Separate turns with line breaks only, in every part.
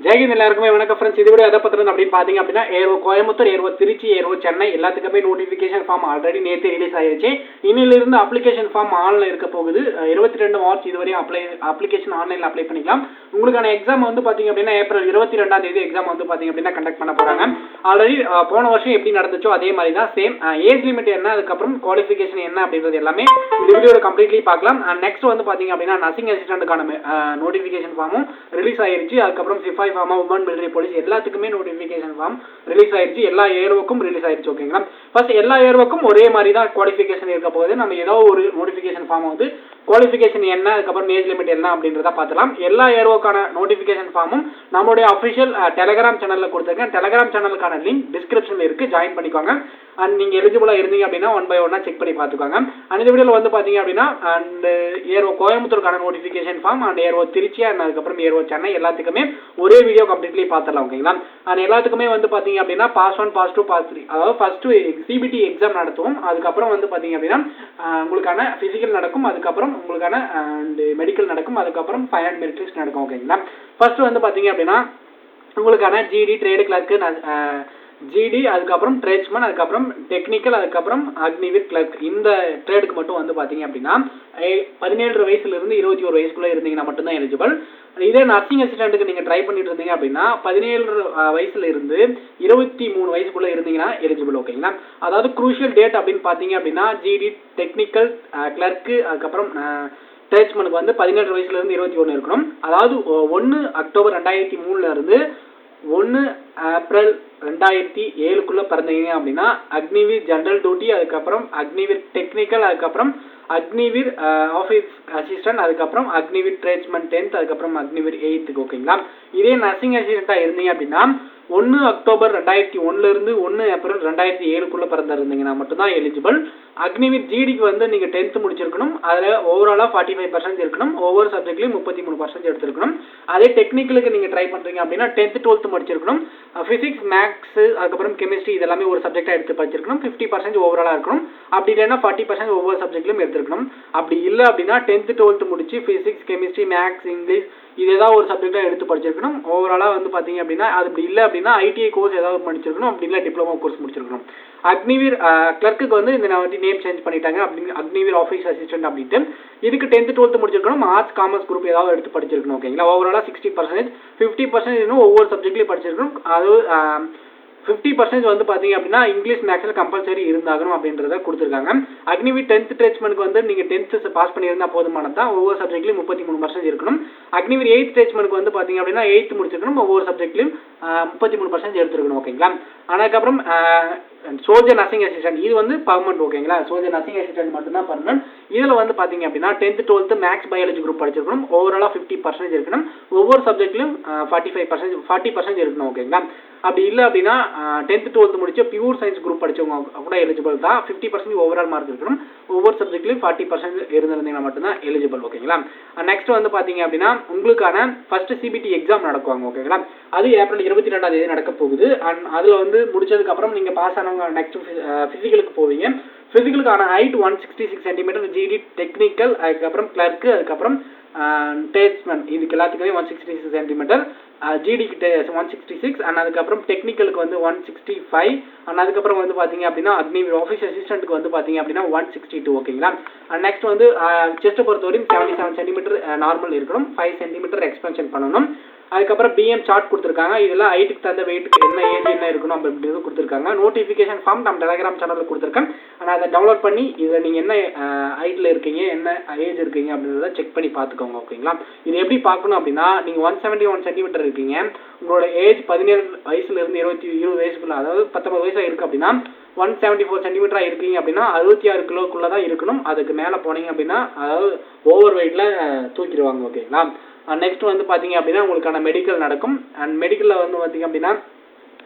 ஜெயகிந்த் எல்லாருக்குமே வணக்கம் ஃப்ரெண்ட்ஸ். இது விட எதை பத்திரம் அப்படின்னு பார்த்தீங்க அப்படின்னா ஏர்வோ கோயம்புத்தூர், ஏர்வோ திருச்சி, ஏர்வோ சென்னை எல்லாத்துக்குமே நோட்டிஃபிகேஷன் ஃபார்ம் ஆல்ரெடி நேற்று ரிலீஸ் ஆயிருச்சு. இன்னிலிருந்து அப்ளிகேஷன் ஃபார்ம் ஆன்லைன் இருக்க போகுது. 22 மார்ச் இதுவரையும் அப்ளிகேஷன் ஆன்லைனில் அப்ளை பண்ணிக்கலாம். உங்களுக்கான எக்ஸாம் வந்து பார்த்தீங்க அப்படின்னா ஏப்ரல் 22ஆம் தேதி எக்ஸாம் வந்து பார்த்தீங்க அப்படின்னா கண்டக்ட் பண்ண போகிறாங்க. ஆல்ரெடி போன வருஷம் எப்படி நடந்துச்சோ அதே மாதிரி தான் சேம். ஏஜ் லிமிட் என்ன, அதுக்கப்புறம் குவாலிஃபிகேஷன் என்ன அப்படின்றது எல்லாமே இந்த வீடியோவில் கம்ப்ளீட்லி பார்க்கலாம். நெக்ஸ்ட் வந்து பார்த்தீங்க அப்படின்னா நர்சிங் அசிஸ்டன்ட்டுக்கான நோட்டிஃபிகேஷன் ஃபார்மும் ரிலீஸ் ஆயிருச்சு. அதுக்கப்புறம் சிஃபாய் ஃபார்மா, உமன் மிலிட்டரி போலீஸ் எல்லாத்துக்குமே நோட்டிஃபிகேஷன் ஃபார்ம் ரிலீஸ் ஆயிருச்சு. எல்லா ஏர்வுக்கும் ரிலீஸ் ஆயிருச்சு. ஓகேங்களா, ஃபர்ஸ்ட் எல்லா ஏர்வுக்கும் ஒரே மாதிரி தான் குவாலிஃபிகேஷன் இருக்க போகுது. நம்ம ஏதோ ஒரு நோட்டிஃபிகேஷன் ஃபார்ம் வந்து குவாலிஃபிகேஷன் என்ன, அதுக்கப்புறம் ஏஜ் லிமிட் என்ன அப்படின்றத பார்த்துலாம். எல்லா ஏர்வுக்கான நோட்டிஃபிகேஷன் ஃபார்மும் நம்மளுடைய அஃபிஷியல் டெலகிராம் சேனலில் கொடுத்துருக்கேன். டெலகிராம் சேனலுக்கான லிங்க் டிஸ்கிரிப்ஷனில் இருக்கு, ஜாயின் பண்ணிக்கோங்க. அண்ட் நீங்கள் எலிஜிபிளாக இருந்தீங்க அப்படின்னா 1 by 1 செக் பண்ணி பார்த்துக்கோங்க. அண்ட் இந்த வீடியோவில் வந்து பார்த்தீங்க அப்படின்னா அண்ட் ஏர்வோ கோயம்புத்தூருக்கான notification form, and ARO Trichy, and அதுக்கப்புறம் ஏர்வோ சென்னை எல்லாத்துக்குமே ஒரே வீடியோ கம்ப்ளீட்லி பார்த்துடலாம். ஓகேங்களா, அண்ட் எல்லாத்துக்குமே வந்து பார்த்தீங்க அப்படின்னா பாஸ் 1, பாஸ் 2, பாஸ் 3, அதாவது ஃபர்ஸ்ட் சிபிடி எக்ஸாம் நடத்துவோம். அதுக்கப்புறம் வந்து பார்த்தீங்க அப்படின்னா உங்களுக்கான பிசிக்கல் நடக்கும், அதுக்கப்புறம் உங்களுக்கான மெடிக்கல் நடக்கும், அதுக்கப்புறம் ஃபைனல் மெரிட் லிஸ்ட் நடக்கும். ஓகேங்களா, ஃபர்ஸ்ட் வந்து பார்த்தீங்க அப்படின்னா உங்களுக்கான ஜிடி, ட்ரேடு கிளர்க்கு, ஜிடி, அதுக்கப்புறம் ட்ரேட்ஸ்மேன், அதுக்கப்புறம் டெக்னிக்கல், அதுக்கப்புறம் அக்னிவிர் கிளர்க். இந்த ட்ரேடுக்கு மட்டும் வந்து பார்த்தீங்க அப்படின்னா 17 வயசுலேருந்து 21 வயசுக்குள்ளே இருந்தீங்கன்னா மட்டும்தான் எலிஜிபிள். இதே நர்சிங் அசிஸ்டன்ட்டுக்கு நீங்கள் ட்ரை பண்ணிட்டு இருந்தீங்க அப்படின்னா 17 வயசுல இருந்து 23 வயசுக்குள்ளே இருந்தீங்கன்னா எலிஜிபிள். ஓகேங்களா, அதாவது குரூஷியல் டேட் அப்படின்னு பார்த்தீங்க அப்படின்னா ஜிடி, டெக்னிக்கல், கிளர்க்கு, அதுக்கப்புறம் ட்ரேட்ஸ்மேனுக்கு வந்து 17 வயசுலேருந்து 21 இருக்கணும். அதாவது 1 அக்டோபர் 2003 இருந்து 1 ஏப்ரல் 2007 பிறந்தீங்க அப்படின்னா அக்னிவீர் ஜெனரல் டியூட்டி, அதுக்கப்புறம் அக்னிவீர் டெக்னிக்கல், அதுக்கப்புறம் அக்னிவீர் ஆஃபீஸ் அசிஸ்டன்ட், அதுக்கப்புறம் அக்னிவீர் ட்ரேட்ஸ்மேன் 10th, அதுக்கப்புறம் அக்னிவீர் 8th. ஓகேங்களா, இதே நர்சிங் அசிஸ்டண்ட்டாக இருந்தீங்க அப்படின்னா 1 அக்டோபர் 2001 இருந்து 1 ஏப்ரல் 2007 பிறந்திருந்தீங்கன்னா மட்டும்தான் எலிஜிபிள். அக்னிவீர் ஜிடிக்கு வந்து நீங்கள் 10th முடிச்சிருக்கணும். அதில் ஓவராலாக 45% இருக்கணும். ஒவ்வொரு சப்ஜெக்ட்லையும் 33% எடுத்திருக்கணும். அதே டெக்னிக்கலுக்கு நீங்கள் ட்ரை பண்ணுறீங்க அப்படின்னா 10th 12th முடிச்சிருக்கணும். ஃபிசிக்ஸ், மேக்ஸ், அதுக்கப்புறம் கெமிஸ்ட்ரி இதெல்லாமே ஒரு சப்ஜெக்டாக எடுத்து படிச்சிருக்கணும். 50% ஓவராலாக இருக்கணும். அப்படி இல்லைன்னா 40% ஒவ்வொரு சப்ஜெக்ட்லையும் எடுத்துருக்கணும். அப்படி இல்லை அப்படின்னா 10th 12th முடிச்சு ஃபிசிக்ஸ், கெமிஸ்ட்ரி, மேக்ஸ், இங்கிலீஷ் இது ஏதாவது ஒரு சப்ஜெக்டாக எடுத்து படிச்சிருக்கணும். ஓவராலாக வந்து பார்த்தீங்க அப்படின்னா அது அப்படி இல்லை அப்படின்னா ஐடிஐ கோர்ஸ் ஏதாவது படிச்சிருக்கணும். அப்படி இல்லை டிப்ளமோ கோர்ஸ் முடிச்சிருக்கணும். அக்னிவீர் கிளர்க்கு வந்து இந்த நான் வந்து நேம் சேஞ்ச் பண்ணிட்டாங்க அப்படின்னு அக்னிவீர் ஆஃபீஸ் அசிஸ்டன்ட் அப்படின்ட்டு. இதுக்கு 10th 12th முடிச்சிருக்கணும். ஆர்ட்ஸ், காமர்ஸ் குரூப் ஏதாவது எடுத்து படிச்சிருக்கணும். ஓகேங்களா, ஓவராலாக 60%, 50% இன்னும் ஒவ்வொரு சப்ஜெக்ட்லையும் படிச்சிருக்கணும். அது 50% வந்து பார்த்தீங்க அப்படின்னா இங்கிலீஷ், மேக்ஸில் கம்பல்சரி இருந்தாகணும் அப்படின்றத கொடுத்துருக்காங்க. அக்னிவீர் 10th ட்ரேட்ஸ்மேனுக்கு வந்து நீங்கள் 10th பாஸ் பண்ணியிருந்தால் போதுமானது தான். ஒவ்வொரு சப்ஜெக்ட்லையும் 33% இருக்கணும். அக்னிவீர் 8th ட்ரேட்ஸ்மேனுக்கு வந்து பார்த்தீங்க அப்படின்னா 8th முடிச்சிருக்கணும். ஒவ்வொரு சப்ஜெக்ட்லையும் 33% எடுத்துருக்கணும். ஓகேங்களா, அதுக்கப்புறம் சோல்ஜர் நர்சிங் அசிஸ்டன்ட் இது வந்து பர்மனன்ட். ஓகேங்களா, சோல்ஜர் நர்சிங் அசிஸ்டன்ட் மட்டும்தான் பர்மனன்ட். இதில் வந்து பார்த்தீங்க அப்படின்னா 10th 12th maths, biology group படிச்சிருக்கணும். ஓவராலாக 50% இருக்கணும். ஒவ்வொரு சப்ஜெக்ட்லையும் 40% இருக்கணும். ஓகேங்களா, அப்படி இல்லை அப்படின்னா 10th 12th முடிச்சு பியூர் சயின்ஸ் குரூப் படிச்சவங்க கூட எலிஜிபிள் தான். 50% ஓவரால் மார்க் இருக்கணும். ஒவ்வொரு சப்ஜெக்ட்லையும் 40% இருந்திருந்தீங்கன்னா மட்டும்தான் எலிஜிபிள். ஓகேங்களா, நெக்ஸ்ட் வந்து பார்த்தீங்க அப்படின்னா உங்களுக்கான ஃபர்ஸ்ட் சிபிடி எக்ஸாம் நடக்குவாங்க. ஓகேங்களா, அது ஏப்ரல் 22ஆம் தேதி நடக்க போகுது. அண்ட் அதில் வந்து முடிச்சதுக்கப்புறம் நீங்கள் பாஸ் ஆனவங்க நெக்ஸ்ட் ஃபிசிக்கலுக்கு போவீங்க. ஃபிசிக்கலுக்கான ஹைட் 166 சென்டிமீட்டர், ஜிடி, டெக்னிக்கல், அதுக்கப்புறம் கிளர்க்கு, அதுக்கப்புறம் ட்ரேட்ஸ்மேன் இதுக்கு எல்லாத்துக்குமே 166 சென்டிமீட்டர், ஜிடிக்கு 166, அண்ட் அதுக்கப்புறம் டெக்னிக்கலுக்கு வந்து 165, அண்ட் அதுக்கப்புறம் வந்து பார்த்தீங்க அப்படின்னா அக்னிவீர் ஆஃபீஸ் அசிஸ்டன்ட்டுக்கு வந்து பார்த்தீங்க அப்படின்னா 162. ஓகேங்களா, அண்ட் நெக்ஸ்ட் வந்து செஸ்ட்டை பொறுத்தவரையும் 77 சென்டிமீட்டர் நார்மல் இருக்கணும். 5 சென்டிமீட்டர் எக்ஸ்பென்ஷன் பண்ணணும். அதுக்கப்புறம் பிஎம் சார்ட் கொடுத்துருக்காங்க. இதெல்லாம் ஹைட்டுக்கு தகுந்த வெயிட்டுக்கு என்ன ஏஜ் என்ன இருக்கணும் அப்படின்றது கொடுத்துருக்காங்க. நோட்டிஃபிகேஷன் ஃபார்ம் நம்ம டெலகிராம் சேனலில் கொடுத்துருக்கேன். ஆனால் அதை டவுன்லோட் பண்ணி இதில் நீங்கள் என்ன ஹைட்டில் இருக்கீங்க, என்ன ஏஜ் இருக்கீங்க அப்படின்றத செக் பண்ணி பார்த்துக்கோங்க. ஓகேங்களா, இது எப்படி பார்க்கணும் அப்படின்னா நீங்கள் 171 சென்டிமீட்டர் இருக்கீங்க. உங்களோட ஏஜ் 17 வயசுலேருந்து 20 வயசுக்குள்ள, அதாவது 19 வயசாக இருக்குது அப்படின்னா 174 சென்டிமீட்டராக இருக்கீங்க அப்படின்னா 66 கிலோக்குள்ளே தான் இருக்கணும். அதுக்கு மேலே போனீங்க அப்படின்னா அதாவது ஓவர் வெயிட்டில் தூக்கிடுவாங்க. ஓகேங்களா, நெக்ஸ்ட் வந்து பார்த்தீங்க அப்படின்னா உங்களுக்கான மெடிக்கல் நடக்கும். அண்ட் மெடிக்கலில் வந்து பார்த்தீங்க அப்படின்னா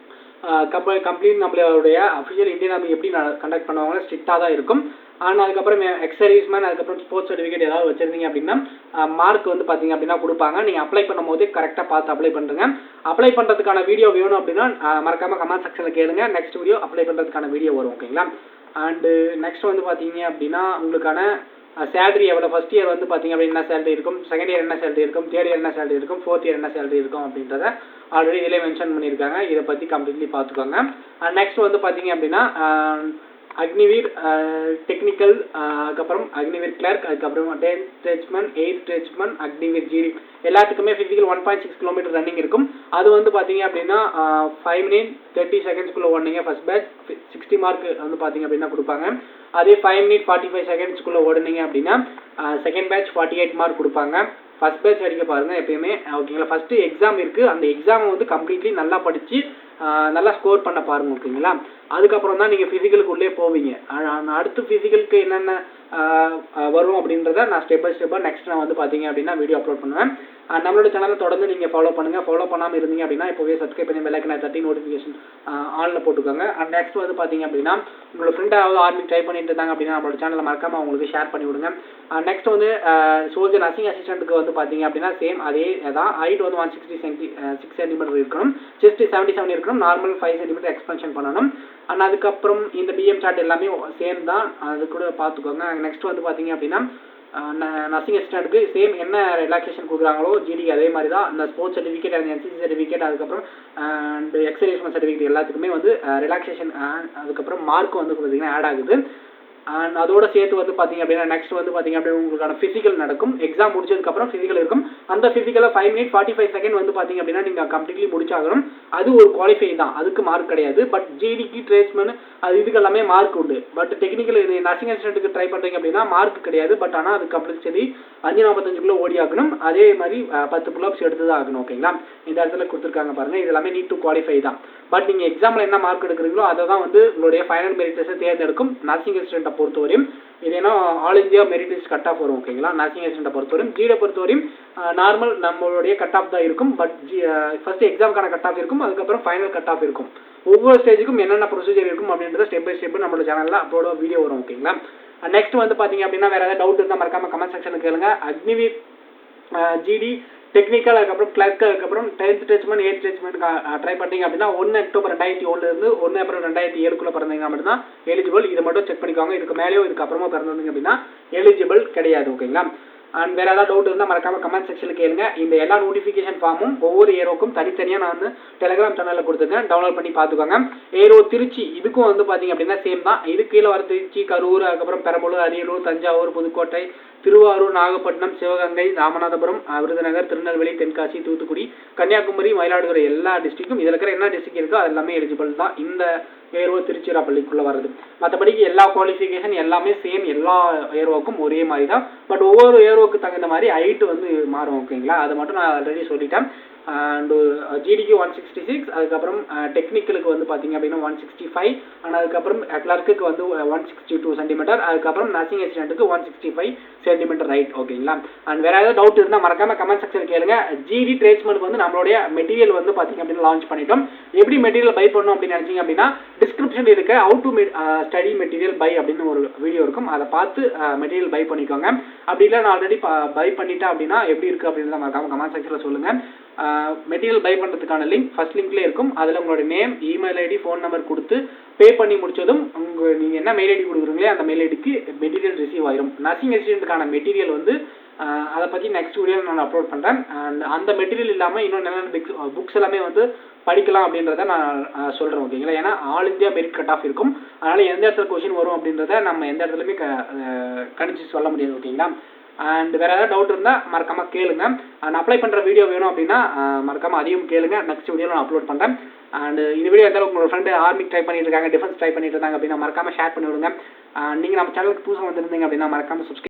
கம்ப்ளீட் நம்மளுடைய அஃபிஷியல் இந்தியன் ஆர்மி எப்படி கண்டக்ட் பண்ணுவாங்க ஸ்ட்ரிக்டாக தான் இருக்கும். அண்ட் அதுக்கப்புறம் எக்ஸர்வீஸ்மேன், அதுக்கப்புறம் ஸ்போர்ட்ஸ் சர்டிஃபிகேட் ஏதாவது வச்சிருந்தீங்க அப்படின்னா மார்க் வந்து பார்த்தீங்க அப்படின்னா கொடுப்பாங்க. நீங்கள் அப்ளை பண்ணும்போது கரெக்டாக பார்த்து அப்ளை பண்ணுறங்க. அப்ளை பண்ணுறதுக்கான வீடியோ வேணும் அப்படின்னா மறக்காமல் கமெண்ட் செக்ஷனில் கேளுங்க. நெக்ஸ்ட் வீடியோ அப்ளை பண்ணுறதுக்கான வீடியோ வரும். ஓகேங்களா, அண்டு நெக்ஸ்ட் வந்து பார்த்தீங்க அப்படின்னா உங்களுக்கான சேலரி எவ்வளோ, ஃபர்ஸ்ட் இயர் வந்து பார்த்தீங்க அப்படின்னா என்ன சேலரி இருக்கும், செகண்ட் இயர் என்ன சேலரி இருக்கும், தேர்ட் இயர் என்ன சேலரி இருக்கும், ஃபோர்த் இயர் என்ன சேலரி இருக்கும் அப்படின்றத ஆல்ரெடி இதிலே மென்ஷன் பண்ணியிருக்காங்க. இதை பற்றி கம்ப்ளீட்லி பார்த்துக்கோங்க. நெக்ஸ்ட் வந்து பார்த்தீங்க அப்படின்னா அக்னிவீர் டெக்னிக்கல், அதுக்கப்புறம் அக்னிவீர் கிளர்க், அதுக்கப்புறம் 10th ஸ்டேட்ச்மேன், 8th ஸ்டேட்ச்மேன், அக்னிவீர் ஜிடி எல்லாத்துக்குமே ஃபிசிக்கல் 1.6 கிலோமீட்டர் ரன்னிங் இருக்கும். அது வந்து பார்த்தீங்க அப்படின்னா 5 minutes 30 secondsக்குள்ளே ஓடுனீங்க ஃபர்ஸ்ட் பேட்ச் 60 மார்க் வந்து பார்த்தீங்க அப்படின்னா கொடுப்பாங்க. அதே 5 minutes 45 secondsக்குள்ளே ஓடுனீங்க அப்படின்னா செகண்ட் பேட்ச் 48 மார்க் கொடுப்பாங்க. ஃபர்ஸ்ட் பேட்ச் அடிக்க பாருங்கள் எப்பயுமே, ஓகேங்களா. ஃபஸ்ட்டு எக்ஸாம் இருக்குது, அந்த எக்ஸாமை வந்து கம்ப்ளீட்லி நல்லா படித்து நல்லா ஸ்கோர் பண்ண பாருங்க, ஓகேங்களா. அதுக்கப்புறம் தான் நீங்கள் ஃபிசிக்கலுக்கு உள்ளே போவீங்க. அடுத்து ஃபிசிக்கலுக்கு என்னென்ன வரும் அப்படின்றத நான் ஸ்டெப் பை ஸ்டெப்பாக நெக்ஸ்ட் நான் வந்து பார்த்தீங்க அப்படின்னா வீடியோ அப்லோட் பண்ணுவேன். நம்மளோட சேனலை தொடர்ந்து நீங்கள் ஃபாலோ பண்ணுங்கள். ஃபாலோ பண்ணாமல் இருந்தீங்க அப்படின்னா இப்போவே சப்ஸ்கிரைப் பண்ணி பெல் ஐக்கனை தட்டி நோட்டிஃபிகேஷன் ஆனில் போட்டுக்கோங்க. அண்ட் நெக்ஸ்ட் வந்து பார்த்தீங்க அப்படின்னா உங்களோட ஃப்ரெண்டாவது ஆர்மி ட்ரை பண்ணிட்டு இருந்தாங்க அப்படின்னா நம்மளோட சேனலை மறக்காமல் அவங்களுக்கு ஷேர் பண்ணி விடுங்க. நெக்ஸ்ட் வந்து சோல்ஜர் நர்சிங் அசிஸ்டண்ட்டுக்கு வந்து பார்த்தீங்க அப்படின்னா சேம் அதே தான். ஹைட் வந்து 166 சென்டிமீட்டர் இருக்கணும், செஸ்ட் 77 இருக்கணும், நார்மல் 5 சென்டிமீட்டர் எக்ஸ்பென்ஷன் பண்ணணும். அண்ட் அதுக்கப்புறம் இந்த பிஎம் சார்ட் எல்லாமே சேம் தான், அது கூட பார்த்துக்கோங்க. நெக்ஸ்ட் வந்து பார்த்தீங்க அப்படின்னா நர்சிங் அசிஸ்டண்ட்டுக்கு சேம் என்ன ரிலாக்ஸேஷன் கொடுக்குறாங்களோ ஜிடிக்கு அதே மாதிரி தான். அந்த sports certificate and NCC certificate அதுக்கப்புறம் அண்ட் எக்ஸர்சைஸ் சர்டிஃபிகேட் எல்லாத்துக்குமே வந்து ரிலாக்ஸேஷன் அதுக்கப்புறம் மார்க் வந்து பார்த்தீங்கன்னா ஆட் ஆகுது. அண்ட் அதோட சேர்த்து வந்து பார்த்தீங்க அப்படின்னா நெக்ஸ்ட் வந்து பார்த்தீங்க அப்படின்னா உங்களுக்கான ஃபிசிக்கல் நடக்கும். எக்ஸாம் முடிச்சதுக்கப்புறம் ஃபிசிக்கல் இருக்கும். அந்த ஃபிசிக்கலில் 5 minutes 45 seconds வந்து பார்த்தீங்க அப்படின்னா நீங்கள் கம்ப்ளீட்லி முடிச்சாகணும். அது ஒரு குவாலிஃபை தான், அதுக்கு மார்க் கிடையாது. பட் ஜிடிக்கு ட்ரேட்ஸ்மேன் அது இதுக்கு எல்லாமே மார்க் உண்டு. பட் டெக்னிக்கல் நர்சிங் அசிஸ்டண்ட்டுக்கு ட்ரை பண்ணுறீங்க அப்படின்னா மார்க் கிடையாது. பட் ஆனால் அது கம்பல்சரி 5:45 ஓடி ஆகணும். அதே மாதிரி 10 புல்அப்ஸ் எடுத்து தான் ஆகணும், ஓகேங்களா. இந்த இடத்துல கொடுத்துருக்காங்க பாருங்கள், இது எல்லாமே நீட் டு குவாலிஃபை தான். பட் நீங்கள் எக்ஸாமில் என்ன மார்க் எடுக்கிறீங்களோ அதை தான் வந்து உங்களுடைய ஃபைனல் மெரிட் லிஸ்ட்டை தேர்ந்தெடுக்கும். நர்சிங் அசிஸ்டண்ட்டை பொறுத்தவரையும் இது ஏன்னா all India merit list cut off வரும், ஓகேங்களா. நர்சிங் அசிஸ்டண்ட்டை பொறுத்தவரையும் ஜிடை பொறுத்தவரையும் நார்மல் நம்மளுடைய கட் ஆஃப் தான் இருக்கும். பட் ஃபர்ஸ்ட் எக்ஸாமுக்கான கட் ஆஃப் இருக்கும், அதுக்கப்புறம் ஃபைனல் கட் ஆஃப் இருக்கும். ஒவ்வொரு ஸ்டேஜுக்கும் என்னென்ன ப்ரொசீஜர் இருக்கும் அப்படின்றத ஸ்டெப் பை ஸ்டெப் நம்மளோட சேனலில் அப்லோட வீடியோ வரும், ஓகேங்களா. நெக்ஸ்ட் வந்து பார்த்தீங்க அப்படின்னா வேறு ஏதாவது டவுட் இருந்தால் மறக்காம கமெண்ட் செக்ஷனுக்கு கேளுங்க. அக்னிவீர் ஜிடி டெக்னிக்கல் அதுக்கப்புறம் கிளர்க் அதுக்கப்புறம் 10th ஸ்டேட்ச்மேன் 8th ஸ்டேட்ச்மேன் ட்ரை பண்ணீங்க அப்படின்னா 1 October 2001 1 April 2007 பிறந்தீங்க அப்படின்னா எலிஜிபிள். இதை மட்டும் செக் பண்ணிக்கோங்க. இதுக்கு மேலேயோ இதுக்கு அப்புறமா பிறந்தீங்க அப்படின்னா எலிஜிபிள் கிடையாது, ஓகேங்களா. அண்ட் வேறு ஏதாவது டவுட் இருந்தால் மறக்காம கமெண்ட் செக்ஷனில் கேளுங்க. இந்த எல்லா நோட்டிஃபிகேஷன் ஃபார்மும் ஒவ்வொரு ஏரோக்கும் தனித்தனியாக நான் வந்து டெலிகிராம் சேனலில் கொடுத்துருக்கேன், டவுன்லோட் பண்ணி பார்த்துக்கோங்க. ஏரோ திருச்சி இதுக்கும் வந்து பார்த்தீங்க அப்படின்னா சேம் தான். இது கீழே வர திருச்சி, கரூர், அதுக்கப்புறம் பெரம்பலூர், அரியலூர், தஞ்சாவூர், புதுக்கோட்டை, திருவாரூர், நாகப்பட்டினம், சிவகங்கை, ராமநாதபுரம், விருதுநகர், திருநெல்வேலி, தென்காசி, தூத்துக்குடி, கன்னியாகுமரி, மயிலாடுதுறை எல்லா டிஸ்ட்ரிக்டும் இதில் இருக்கிற என்ன டிஸ்ட்ரிக்ட் இருக்கோ அது எல்லாமே எலிஜிபிள் தான் இந்த ஏர்வோ திருச்சிராப்பள்ளிக்குள்ளே வருது. மற்றபடிக்கு எல்லா குவாலிஃபிகேஷன் எல்லாமே சேம், எல்லா ஏர்வோக்கும் ஒரே மாதிரி தான். பட் ஒவ்வொரு ஏர்வோக்கு தகுந்த மாதிரி ஹைட்டு வந்து மாறும், ஓகேங்களா. அதை மட்டும் நான் ஆல்ரெடி சொல்லிட்டேன். அண்டு ஜிடிக்கு 166, அதுக்கப்புறம் டெக்னிக்கலுக்கு வந்து பார்த்தீங்க அப்படின்னா 165, அண்ட் அதுக்கப்புறம் கிளர்க்குக்கு வந்து 162 சென்டிமீட்டர், அதுக்கப்புறம் நர்சிங் அசிஸ்டண்ட்டுக்கு 165 சென்டிமீட்டர் ரைட், ஓகேங்களா. அண்ட் வேறு ஏதாவது டவுட் இருந்தால் மறக்காம கமெண்ட் செக்ஷன் கேளுங்க. ஜிடி ட்ரேட்ஸ்மேனுக்கு வந்து நம்மளுடைய மெட்டீரியல் வந்து பார்த்தீங்க அப்படின்னா லான்ச் பண்ணிட்டோம். எப்படி மெட்டீரியல் பை பண்ணணும் அப்படின்னு நினச்சிங்க அப்படின்னா டிஸ்கிரிப்ஷன் இருக்க how to study material buy அப்படின்னு ஒரு வீடியோ இருக்கும், அதை பார்த்து மெட்டீரியல் பை பண்ணிக்கோங்க. அப்படி இல்லை நான் ஆல்ரெடி பை பண்ணிட்டேன் அப்படின்னா எப்படி இருக்குது அப்படின்றத மறக்காம கமெண்ட் செக்ஷனில் சொல்லுங்கள். மெட்டீரியல் பை பண்ணுறதுக்கான லிங்க் ஃபர்ஸ்ட் லிங்க்லேயே இருக்கும். அதில் உங்களோட name, email ID, phone number கொடுத்து பே பண்ணி முடிச்சதும் நீங்கள் என்ன மெயில் ஐடி கொடுக்குறீங்களே அந்த மெயில் ஐடிக்கு மெட்டீரியல் ரிசீவ் ஆயிரும். நர்சிங் அசிஸ்டண்ட்டுக்கான மெட்டீரியல் வந்து அதை பற்றி நெக்ஸ்ட் வீடியோவில் நான் அப்லோட் பண்ணுறேன். அண்ட் அந்த மெட்டீரியல் இல்லாமல் இன்னும் என்னென்ன புக்ஸ் எல்லாமே வந்து படிக்கலாம் அப்படின்றத நான் சொல்கிறேன், ஓகேங்களா. ஏன்னா all India merit cut off இருக்கும். அதனால் எந்த இடத்துல கொஷின் வரும் அப்படின்றத நம்ம எந்த இடத்துலையுமே கணிச்சு சொல்ல முடியாது, ஓகேங்களா. அண்ட் வேறு ஏதாவது டவுட் இருந்தால் மறக்காமல் கேளுங்க. அண்ட் அப்ளை பண்ணுற வீடியோ வேணும் அப்படின்னா மறக்காமல் அதையும் கேளுங்க, நெக்ஸ்ட் வீடியோவில் நான் அப்லோட் பண்ணுறேன். அண்ட் இந்த வீடியோ எந்த உங்களோட ஃப்ரெண்டு ஆர்மி ட்ரை பண்ணிட்டு இருக்காங்க, டிஃபென்ஸ் ட்ரை பண்ணிட்டு இருந்தாங்க அப்படின்னா மறக்காமல் ஷேர் பண்ணி விடுங்க. நீங்கள் நம்ம சேனலுக்கு புதுசாக வந்திருந்தீங்க அப்படின்னா மறக்காமல் சப்ஸ்கிரைப்